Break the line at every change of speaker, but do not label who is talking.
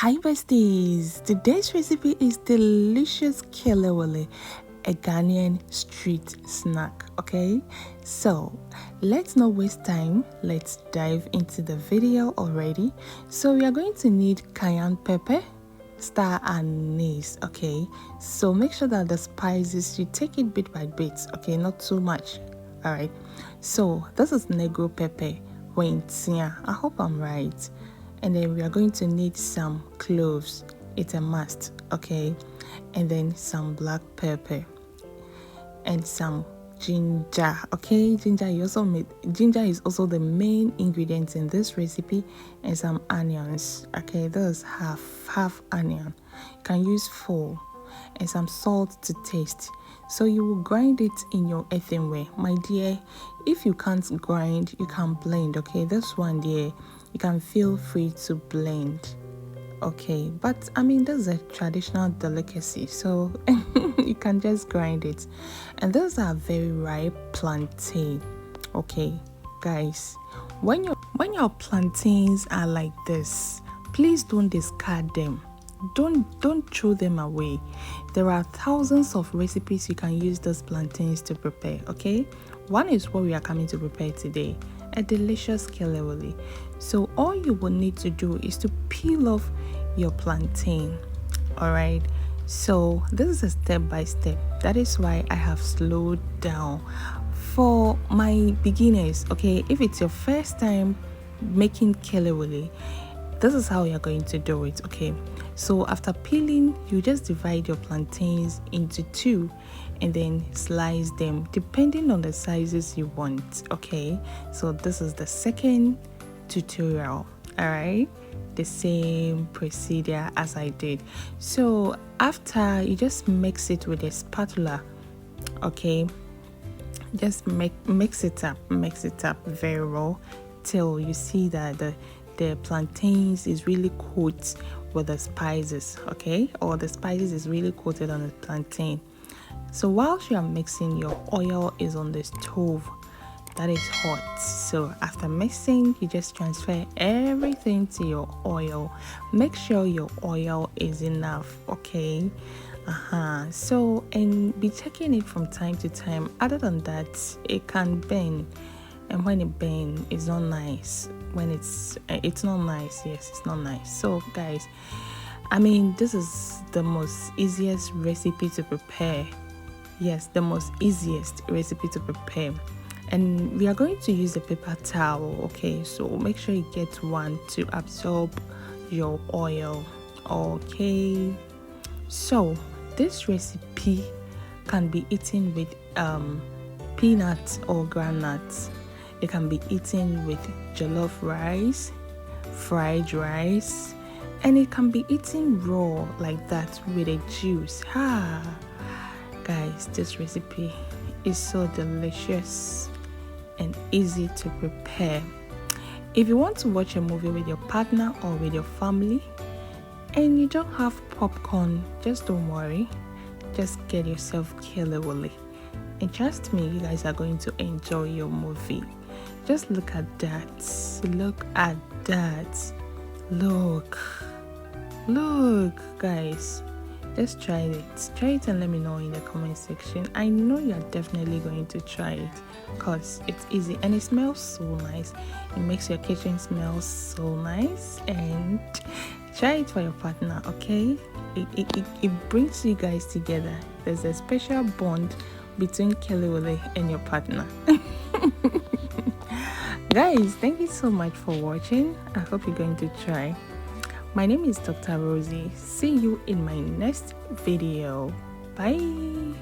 Hi besties, today's recipe is delicious kelewele, a Ghanaian street snack. Okay, so let's not waste time, let's dive into the video already. So we are going to need cayenne pepper, star anise. Okay, so make sure that the spices, you take it bit by bit. Okay, not too much. All right, so this is negro pepper. I hope I'm right. And then we are going to need some cloves, it's a must. Okay, and then some black pepper and some ginger. Okay, ginger is also the main ingredient in this recipe, and some onions. Okay, this is half onion, you can use full, and some salt to taste. So you will grind it in your earthenware, my dear. If you can't grind, you can blend. Okay, this one there, you can feel free to blend. Okay, but I mean, this is a traditional delicacy, so you can just grind it. And those are very ripe plantain. Okay, guys, when your plantains are like this, please don't discard them. Don't throw them away. There are thousands of recipes you can use those plantains to prepare. Okay, one is what we are coming to prepare today, a delicious kelewele. So all you will need to do is to peel off your plantain. All right, so this is a step by step. That is why I have slowed down for my beginners. Okay, if it's your first time making kelewele, this is how you're going to do it. Okay, so after peeling, you just divide your plantains into two and then slice them depending on the sizes you want. Okay, so this is the second tutorial. All right, the same procedure as I did. So after, you just mix it with a spatula. Okay, just mix it up very well till you see that the plantains is really coated with the spices. Okay, or the spices is really coated on the plantain. So whilst you are mixing, your oil is on the stove that is hot. So after mixing, you just transfer everything to your oil. Make sure your oil is enough. Okay, so, and be checking it from time to time. Other than that, it can burn, and when it burns, it's not nice. When it's not nice. Yes, it's not nice. So guys, I mean, this is the most easiest recipe to prepare. Yes, the most easiest recipe to prepare. And we are going to use a paper towel. Okay, so make sure you get one to absorb your oil. Okay, so this recipe can be eaten with peanuts or groundnuts. It can be eaten with jollof rice, fried rice, and it can be eaten raw like that with a juice. Guys, this recipe is so delicious and easy to prepare. If you want to watch a movie with your partner or with your family and you don't have popcorn, just don't worry. Just get yourself kelewele, and trust me, you guys are going to enjoy your movie. Just look at that. Look at that. Look, guys. Just try it and let me know in the comment section. I know you're definitely going to try it because it's easy and it smells so nice. It makes your kitchen smell so nice, and try it for your partner. Okay, it brings you guys together. There's a special bond between kelewele and your partner. Guys, thank you so much for watching. I hope you're going to try. My name is Dr. Rosie. See you in my next video. Bye.